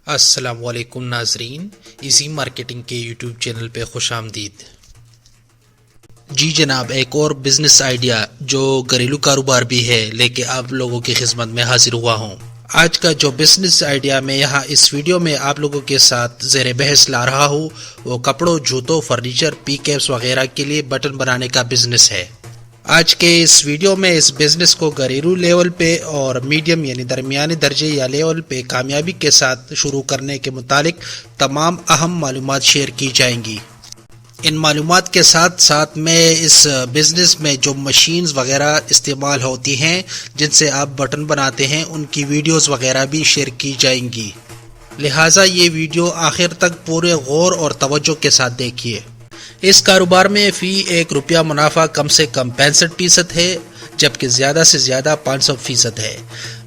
السلام علیکم ناظرین، ایزی مارکیٹنگ کے یوٹیوب چینل پہ خوش آمدید۔ جی جناب، ایک اور بزنس آئیڈیا جو گھریلو کاروبار بھی ہے لے کے آپ لوگوں کی خدمت میں حاضر ہوا ہوں۔ آج کا جو بزنس آئیڈیا میں یہاں اس ویڈیو میں آپ لوگوں کے ساتھ زیر بحث لا رہا ہوں وہ کپڑوں، جوتوں، فرنیچر، پی کیپس وغیرہ کے لیے بٹن بنانے کا بزنس ہے۔ آج کے اس ویڈیو میں اس بزنس کو گھریلو لیول پہ اور میڈیم یعنی درمیانے درجے یا لیول پہ کامیابی کے ساتھ شروع کرنے کے متعلق تمام اہم معلومات شیئر کی جائیں گی۔ ان معلومات کے ساتھ ساتھ میں اس بزنس میں جو مشینز وغیرہ استعمال ہوتی ہیں جن سے آپ بٹن بناتے ہیں ان کی ویڈیوز وغیرہ بھی شیئر کی جائیں گی، لہٰذا یہ ویڈیو آخر تک پورے غور اور توجہ کے ساتھ دیکھیے۔ اس کاروبار میں فی 1 روپیہ منافع کم سے کم 65% ہے، جبکہ زیادہ سے زیادہ 500% ہے۔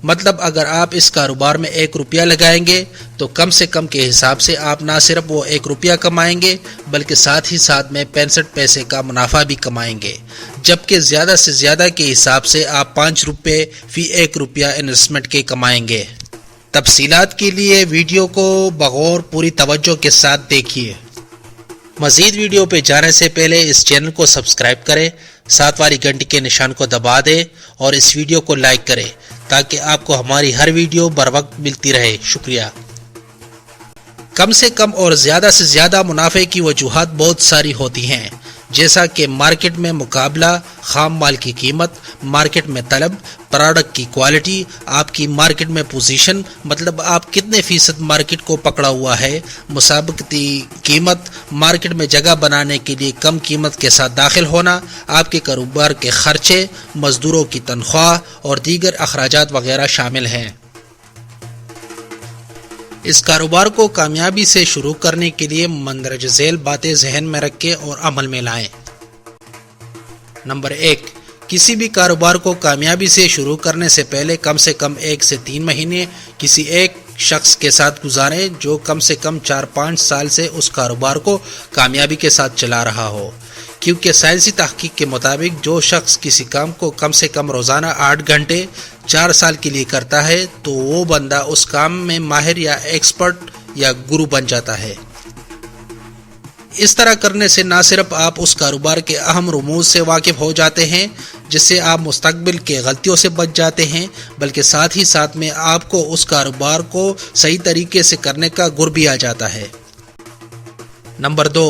مطلب اگر آپ اس کاروبار میں 1 روپیہ لگائیں گے تو کم سے کم کے حساب سے آپ نہ صرف وہ 1 روپیہ کمائیں گے بلکہ ساتھ ہی ساتھ میں 65 پیسے کا منافع بھی کمائیں گے، جبکہ زیادہ سے زیادہ کے حساب سے آپ 5 روپے فی 1 روپیہ انویسٹمنٹ کے کمائیں گے۔ تفصیلات کے لیے ویڈیو کو بغور پوری توجہ کے ساتھ دیکھیے۔ مزید ویڈیو پہ جانے سے پہلے اس چینل کو سبسکرائب کریں، ساتھ والی گھنٹی کے نشان کو دبا دیں اور اس ویڈیو کو لائک کریں تاکہ آپ کو ہماری ہر ویڈیو بر وقت ملتی رہے۔ شکریہ۔ کم سے کم اور زیادہ سے زیادہ منافع کی وجوہات بہت ساری ہوتی ہیں، جیسا کہ مارکیٹ میں مقابلہ، خام مال کی قیمت، مارکیٹ میں طلب، پروڈکٹ کی کوالٹی، آپ کی مارکیٹ میں پوزیشن مطلب آپ کتنے فیصد مارکیٹ کو پکڑا ہوا ہے، مسابقتی قیمت، مارکیٹ میں جگہ بنانے کے لیے کم قیمت کے ساتھ داخل ہونا، آپ کے کاروبار کے خرچے، مزدوروں کی تنخواہ اور دیگر اخراجات وغیرہ شامل ہیں۔ اس کاروبار کو کامیابی سے شروع کرنے کے لیے مندرجہ ذیل باتیں ذہن میں رکھیں اور عمل میں لائیں۔ نمبر 1، کسی بھی کاروبار کو کامیابی سے شروع کرنے سے پہلے کم سے کم 1 سے 3 مہینے کسی ایک شخص کے ساتھ گزاریں جو کم سے کم 4-5 سال سے اس کاروبار کو کامیابی کے ساتھ چلا رہا ہو، کیونکہ سائنسی تحقیق کے مطابق جو شخص کسی کام کو کم سے کم روزانہ 8 گھنٹے 4 سال کے لیے کرتا ہے تو وہ بندہ اس کام میں ماہر یا ایکسپرٹ یا گرو بن جاتا ہے۔ اس طرح کرنے سے نہ صرف آپ اس کاروبار کے اہم رموز سے واقف ہو جاتے ہیں جس سے آپ مستقبل کے غلطیوں سے بچ جاتے ہیں، بلکہ ساتھ ہی ساتھ میں آپ کو اس کاروبار کو صحیح طریقے سے کرنے کا گر بھی آ جاتا ہے۔ نمبر 2،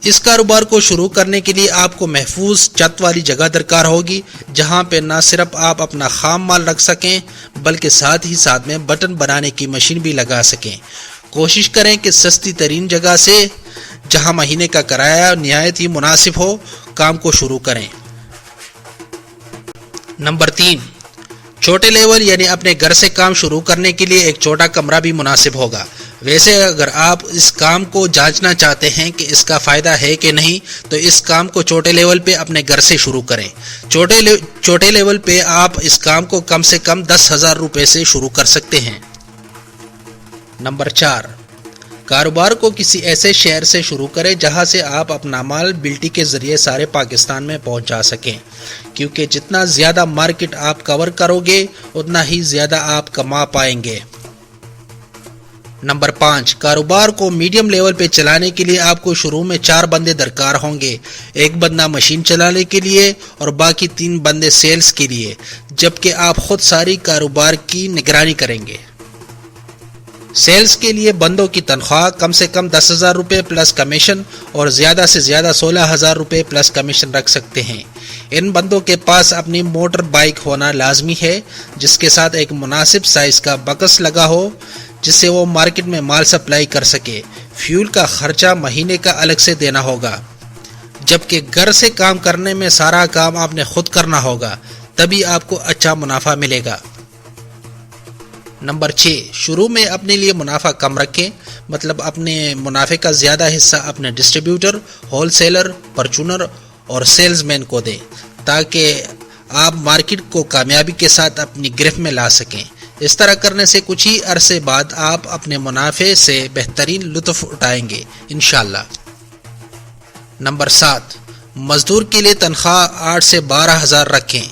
اس کاروبار کو شروع کرنے کے لیے آپ کو محفوظ چھت والی جگہ درکار ہوگی جہاں پہ نہ صرف آپ اپنا خام مال رکھ سکیں بلکہ ساتھ ہی ساتھ میں بٹن بنانے کی مشین بھی لگا سکیں۔ کوشش کریں کہ سستی ترین جگہ سے جہاں مہینے کا کرایہ نہایت ہی مناسب ہو کام کو شروع کریں۔ نمبر 3، چھوٹے لیول یعنی اپنے گھر سے کام شروع کرنے کے لیے ایک چھوٹا کمرہ بھی مناسب ہوگا۔ ویسے اگر آپ اس کام کو جانچنا چاہتے ہیں کہ اس کا فائدہ ہے کہ نہیں تو اس کام کو چھوٹے لیول پہ اپنے گھر سے شروع کریں۔ چھوٹے لیول پہ آپ اس کام کو کم سے کم 10,000 روپے سے شروع کر سکتے ہیں۔ نمبر 4، کاروبار کو کسی ایسے شہر سے شروع کریں جہاں سے آپ اپنا مال بلٹی کے ذریعے سارے پاکستان میں پہنچا سکیں، کیونکہ جتنا زیادہ مارکیٹ آپ کور کرو گے اتنا ہی زیادہ آپ کما پائیں گے۔ نمبر 5، کاروبار کو میڈیم لیول پہ چلانے کے لیے آپ کو شروع میں 4 بندے درکار ہوں گے، 1 بندہ مشین چلانے کے لیے اور باقی 3 بندے سیلز کے لیے، جبکہ آپ خود ساری کاروبار کی نگرانی کریں گے۔ سیلز کے لیے بندوں کی تنخواہ کم سے کم 10,000 روپے پلس کمیشن اور زیادہ سے زیادہ 16,000 روپے پلس کمیشن رکھ سکتے ہیں۔ ان بندوں کے پاس اپنی موٹر بائک ہونا لازمی ہے جس کے ساتھ ایک مناسب سائز کا بکس لگا ہو جس سے وہ مارکیٹ میں مال سپلائی کر سکے۔ فیول کا خرچہ مہینے کا الگ سے دینا ہوگا، جبکہ گھر سے کام کرنے میں سارا کام آپ نے خود کرنا ہوگا، تبھی آپ کو اچھا منافع ملے گا۔ نمبر 6، شروع میں اپنے لیے منافع کم رکھیں، مطلب اپنے منافع کا زیادہ حصہ اپنے ڈسٹریبیوٹر، ہول سیلر، پرچونر اور سیلز مین کو دیں تاکہ آپ مارکیٹ کو کامیابی کے ساتھ اپنی گرفت میں لا سکیں۔ اس طرح کرنے سے کچھ ہی عرصے بعد آپ اپنے منافع سے بہترین لطف اٹھائیں گے انشاءاللہ۔ نمبر 7، مزدور کے لیے تنخواہ 8 سے 12,000 رکھیں،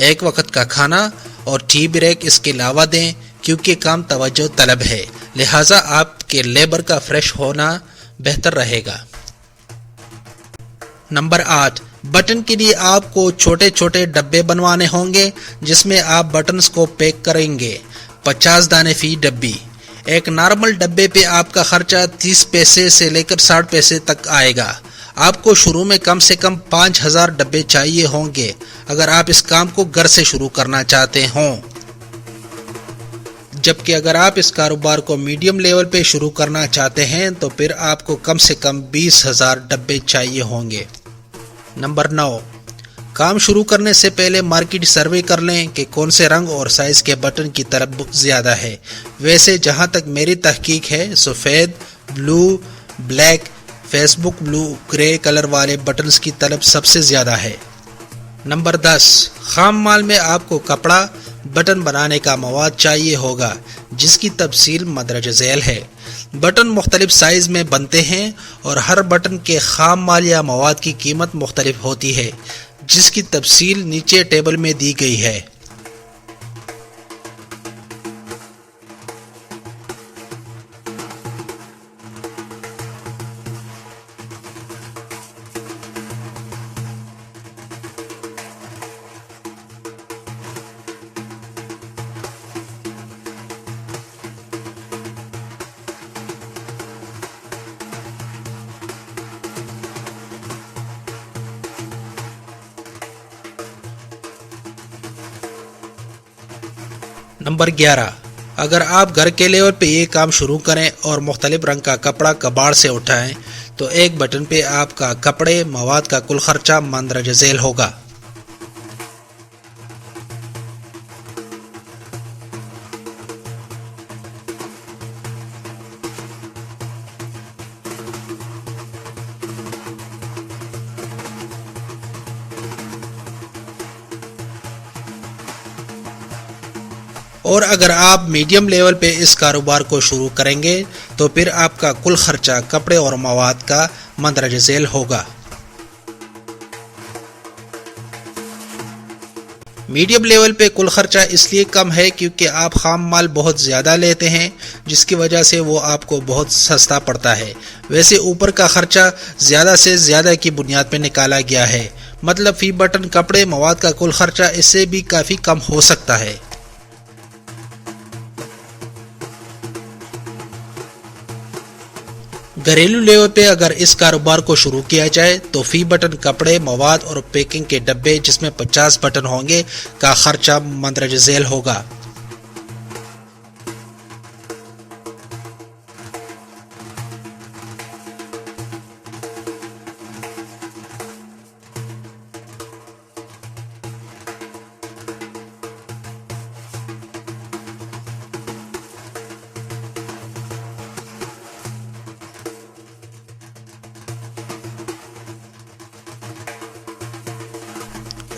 1 وقت کا کھانا اور ٹی بریک اس کے علاوہ دیں کیونکہ کام توجہ طلب ہے۔ لہٰذا آپ کے لیبر کا فریش ہونا بہتر رہے گا۔ نمبر 8، بٹن کے لیے آپ کو چھوٹے چھوٹے ڈبے بنوانے ہوں گے جس میں آپ بٹنز کو پیک کریں گے۔ 50 دانے فی ڈبی۔ ایک نارمل ڈبے پہ آپ کا خرچہ 30 پیسے سے لے کر 60 پیسے تک آئے گا۔ آپ کو شروع میں کم سے کم 5000 ڈبے چاہیے ہوں گے اگر آپ اس کام کو گھر سے شروع کرنا چاہتے ہوں، جبکہ اگر آپ اس کاروبار کو میڈیم لیول پہ شروع کرنا چاہتے ہیں تو پھر آپ کو کم سے کم 20,000 ڈبے چاہیے ہوں گے۔ نمبر 9، کام شروع کرنے سے پہلے مارکیٹ سروے کر لیں کہ کون سے رنگ اور سائز کے بٹن کی طلب زیادہ ہے۔ ویسے جہاں تک میری تحقیق ہے، سفید، بلو، بلیک، فیس بک بلو، گرے کلر والے بٹنز کی طلب سب سے زیادہ ہے۔ نمبر 10، خام مال میں آپ کو کپڑا، بٹن بنانے کا مواد چاہیے ہوگا جس کی تفصیل مندرجہ ذیل ہے۔ بٹن مختلف سائز میں بنتے ہیں اور ہر بٹن کے خام مال یا مواد کی قیمت مختلف ہوتی ہے جس کی تفصیل نیچے ٹیبل میں دی گئی ہے۔ نمبر 11، اگر آپ گھر کے لیول پہ یہ کام شروع کریں اور مختلف رنگ کا کپڑا کباڑ سے اٹھائیں تو ایک بٹن پہ آپ کا کپڑے مواد کا کل خرچہ مندرجہ ذیل ہوگا۔ اور اگر آپ میڈیم لیول پہ اس کاروبار کو شروع کریں گے تو پھر آپ کا کل خرچہ کپڑے اور مواد کا مندرجہ ذیل ہوگا۔ میڈیم لیول پہ کل خرچہ اس لیے کم ہے کیونکہ آپ خام مال بہت زیادہ لیتے ہیں جس کی وجہ سے وہ آپ کو بہت سستا پڑتا ہے۔ ویسے اوپر کا خرچہ زیادہ سے زیادہ کی بنیاد پہ نکالا گیا ہے، مطلب فی بٹن کپڑے مواد کا کل خرچہ اس سے بھی کافی کم ہو سکتا ہے۔ گھریلو لیول پہ اگر اس کاروبار کو شروع کیا جائے تو فی بٹن کپڑے مواد اور پیکنگ کے ڈبے جس میں 50 بٹن ہوں گے کا خرچہ مندرجہ ذیل ہوگا۔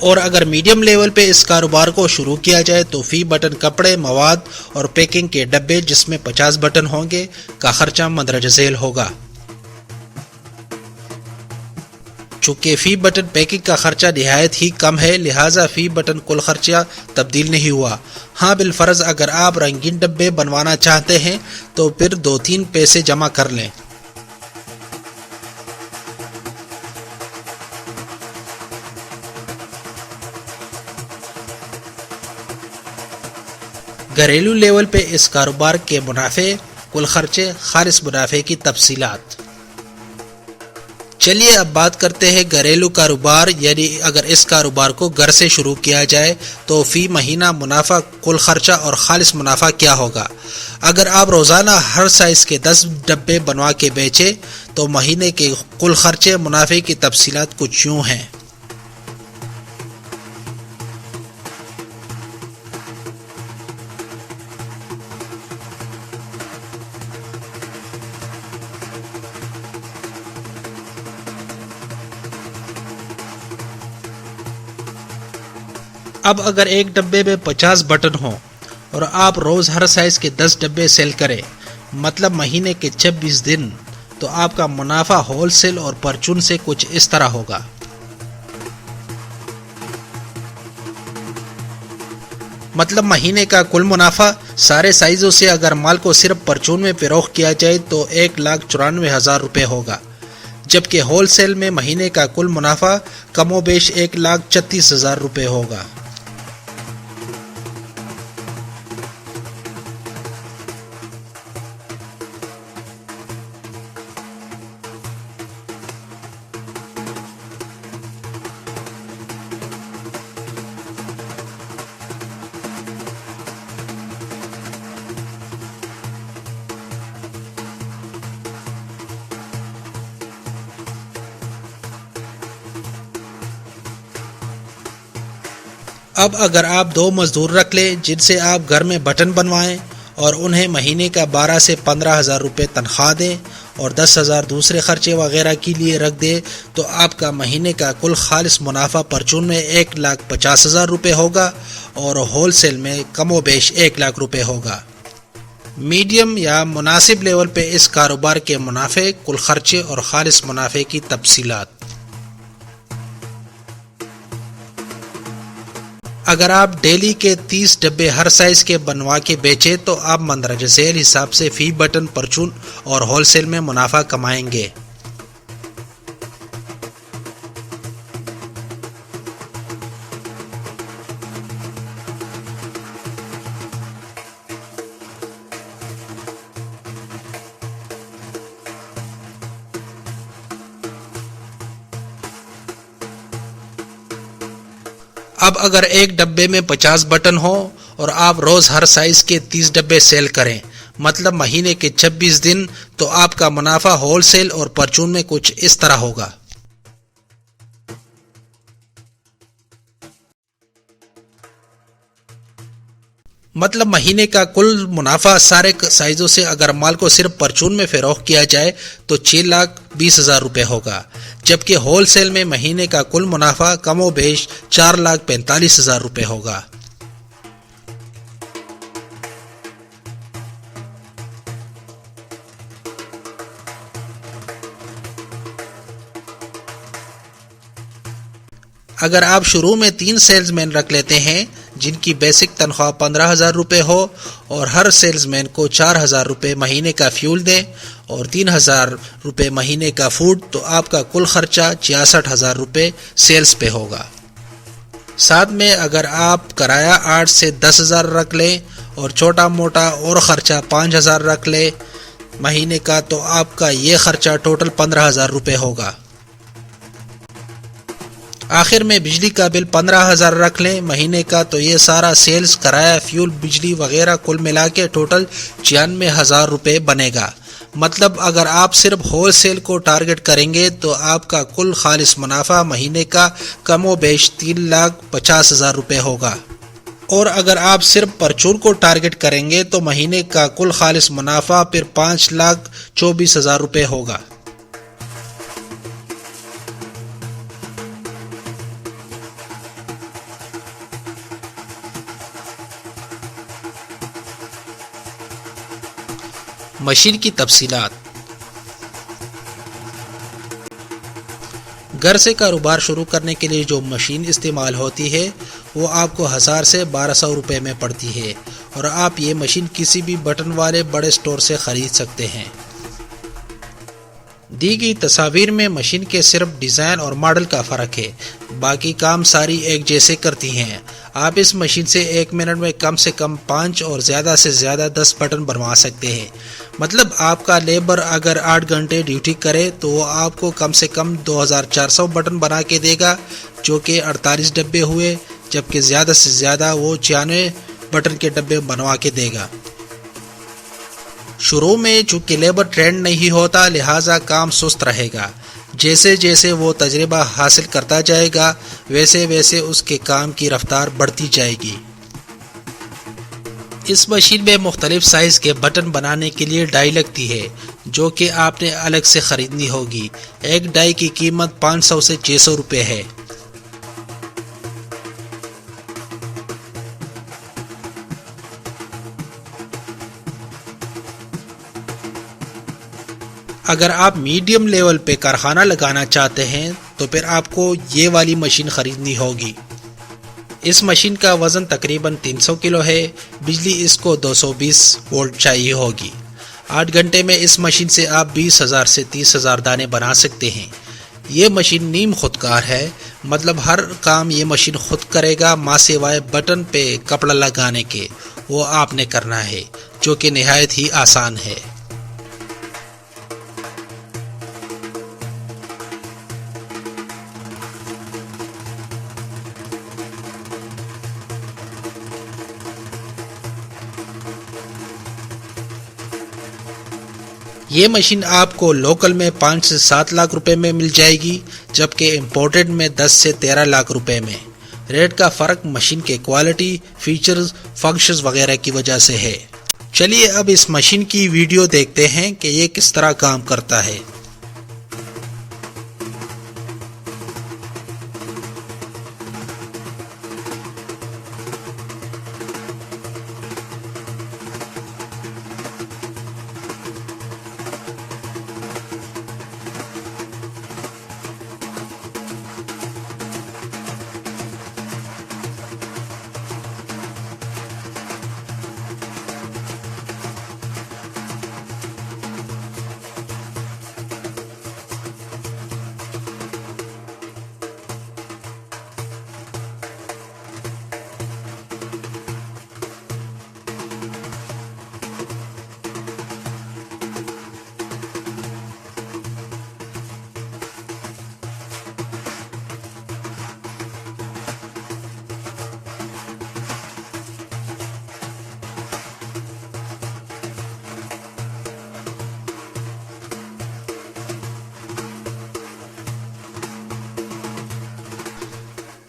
اور اگر میڈیم لیول پہ اس کاروبار کو شروع کیا جائے تو فی بٹن کپڑے مواد اور پیکنگ کے ڈبے جس میں 50 بٹن ہوں گے کا خرچہ مندرجہ ذیل ہوگا۔ چونکہ فی بٹن پیکنگ کا خرچہ نہایت ہی کم ہے لہٰذا فی بٹن کل خرچہ تبدیل نہیں ہوا۔ ہاں بالفرض اگر آپ رنگین ڈبے بنوانا چاہتے ہیں تو پھر 2-3 پیسے جمع کر لیں۔ گھریلو لیول پہ اس کاروبار کے منافع، کل خرچے، خالص منافع کی تفصیلات۔ چلیے اب بات کرتے ہیں گھریلو کاروبار، یعنی اگر اس کاروبار کو گھر سے شروع کیا جائے تو فی مہینہ منافع، کل خرچہ اور خالص منافع کیا ہوگا۔ اگر آپ روزانہ ہر سائز کے 10 ڈبے بنوا کے بیچیں تو مہینے کے کل خرچے، منافع کی تفصیلات کچھ یوں ہیں۔ اب اگر ایک ڈبے میں 50 بٹن ہوں اور آپ روز ہر سائز کے 10 ڈبے سیل کریں، مطلب مہینے کے 26 دن، تو آپ کا منافع ہول سیل اور پرچون سے کچھ اس طرح ہوگا۔ مطلب مہینے کا کل منافع سارے سائزوں سے اگر مال کو صرف پرچون میں فروخت کیا جائے تو 1,94,000 روپے ہوگا، جبکہ ہول سیل میں مہینے کا کل منافع کم و بیش 1,36,000 روپے ہوگا۔ اب اگر آپ 2 مزدور رکھ لیں جن سے آپ گھر میں بٹن بنوائیں اور انہیں مہینے کا 12 سے 15,000 روپے تنخواہ دیں اور 10,000 دوسرے خرچے وغیرہ کے لیے رکھ دیں تو آپ کا مہینے کا کل خالص منافع پرچون میں 1,50,000 روپے ہوگا اور ہول سیل میں کم و بیش 1,00,000 روپے ہوگا۔ میڈیم یا مناسب لیول پہ اس کاروبار کے منافع، کل خرچے اور خالص منافع کی تفصیلات۔ اگر آپ ڈیلی کے 30 ڈبے ہر سائز کے بنوا کے بیچیں تو آپ مندرجہ ذیل حساب سے فی بٹن پرچون اور ہول سیل میں منافع کمائیں گے۔ اب اگر ایک ڈبے میں 50 بٹن ہو اور آپ روز ہر سائز کے 30 ڈبے سیل کریں، مطلب مہینے کے 26 دن، تو آپ کا منافع ہول سیل اور پرچون میں کچھ اس طرح ہوگا۔ مطلب مہینے کا کل منافع سارے سائزوں سے اگر مال کو صرف پرچون میں فروخت کیا جائے تو 6,20,000 روپے ہوگا، جبکہ ہول سیل میں مہینے کا کل منافع کم و بیش 4,45,000 روپے ہوگا۔ اگر آپ شروع میں 3 سیلز مین رکھ لیتے ہیں جن کی بیسک تنخواہ 15,000 روپے ہو اور ہر سیلز مین کو 4,000 روپے مہینے کا فیول دیں اور 3,000 روپے مہینے کا فوڈ، تو آپ کا کل خرچہ 66,000 روپے سیلز پہ ہوگا۔ ساتھ میں اگر آپ کرایہ 8 سے 10,000 رکھ لیں اور چھوٹا موٹا اور خرچہ 5,000 رکھ لیں مہینے کا، تو آپ کا یہ خرچہ ٹوٹل 15,000 روپے ہوگا۔ آخر میں بجلی کا بل 15,000 رکھ لیں مہینے کا، تو یہ سارا سیلز، کرایہ، فیول، بجلی وغیرہ کل ملا کے ٹوٹل 96,000 روپے بنے گا۔ مطلب اگر آپ صرف ہول سیل کو ٹارگٹ کریں گے تو آپ کا کل خالص منافع مہینے کا کم و بیش 3,50,000 روپے ہوگا، اور اگر آپ صرف پرچون کو ٹارگٹ کریں گے تو مہینے کا کل خالص منافع پھر 5,24,000 روپے ہوگا۔ مشین کی تفصیلات۔ گھر سے کاروبار شروع کرنے کے لیے جو مشین استعمال ہوتی ہے وہ آپ کو 1,000 سے 1,200 روپے میں پڑتی ہے، اور آپ یہ مشین کسی بھی بٹن والے بڑے سٹور سے خرید سکتے ہیں۔ دی گئی تصاویر میں مشین کے صرف ڈیزائن اور ماڈل کا فرق ہے، باقی کام ساری ایک جیسے کرتی ہیں۔ آپ اس مشین سے 1 منٹ میں کم سے کم 5 اور زیادہ سے زیادہ 10 بٹن بنوا سکتے ہیں۔ مطلب آپ کا لیبر اگر 8 گھنٹے ڈیوٹی کرے تو وہ آپ کو کم سے کم 2,400 بٹن بنا کے دے گا، جو کہ 48 ڈبے ہوئے، جبکہ زیادہ سے زیادہ وہ 96 بٹن کے ڈبے بنوا کے دے گا۔ شروع میں چونکہ لیبر ٹرینڈ نہیں ہوتا لہٰذا کام سست رہے گا، جیسے جیسے وہ تجربہ حاصل کرتا جائے گا ویسے ویسے اس کے کام کی رفتار بڑھتی جائے گی۔ اس مشین میں مختلف سائز کے بٹن بنانے کے لیے ڈائی لگتی ہے جو کہ آپ نے الگ سے خریدنی ہوگی۔ ایک ڈائی کی قیمت 500 سے 600 روپے ہے۔ اگر آپ میڈیم لیول پہ کارخانہ لگانا چاہتے ہیں تو پھر آپ کو یہ والی مشین خریدنی ہوگی۔ اس مشین کا وزن تقریباً 300 کلو ہے. بجلی اس کو 220 وولٹ چاہیے ہوگی. 8 گھنٹے میں اس مشین سے آپ 20,000 سے 30,000 دانے بنا سکتے ہیں. یہ مشین نیم خودکار ہے، مطلب ہر کام یہ مشین خود کرے گا، ماں سوائے بٹن پہ کپڑا لگانے کے، وہ آپ نے کرنا ہے، جو کہ نہایت ہی آسان ہے. یہ مشین آپ کو لوکل میں 5 سے 7 لاکھ روپے میں مل جائے گی، جبکہ امپورٹڈ میں 10 سے 13 لاکھ روپے میں. ریٹ کا فرق مشین کے کوالٹی، فیچرز، فنکشنز وغیرہ کی وجہ سے ہے. چلیے اب اس مشین کی ویڈیو دیکھتے ہیں کہ یہ کس طرح کام کرتا ہے.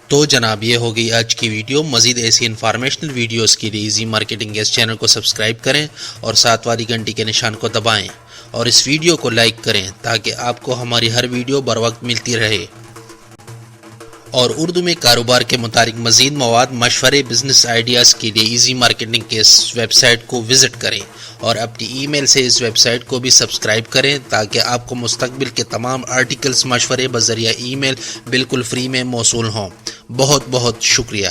تو جناب یہ ہوگی آج کی ویڈیو. مزید ایسی انفارمیشنل ویڈیوز کے لیے ایزی مارکیٹنگ اس چینل کو سبسکرائب کریں اور ساتھ والی گھنٹی کے نشان کو دبائیں اور اس ویڈیو کو لائک کریں تاکہ آپ کو ہماری ہر ویڈیو بر وقت ملتی رہے. اور اردو میں کاروبار کے متعلق مزید مواد، مشورے، بزنس آئیڈیاز کے لیے ایزی مارکیٹنگ کے اس ویب سائٹ کو وزٹ کریں اور اپنی ای میل سے اس ویب سائٹ کو بھی سبسکرائب کریں تاکہ آپ کو مستقبل کے تمام آرٹیکلز، مشورے بذریعہ ای میل بالکل فری میں موصول ہوں. بہت بہت شکریہ.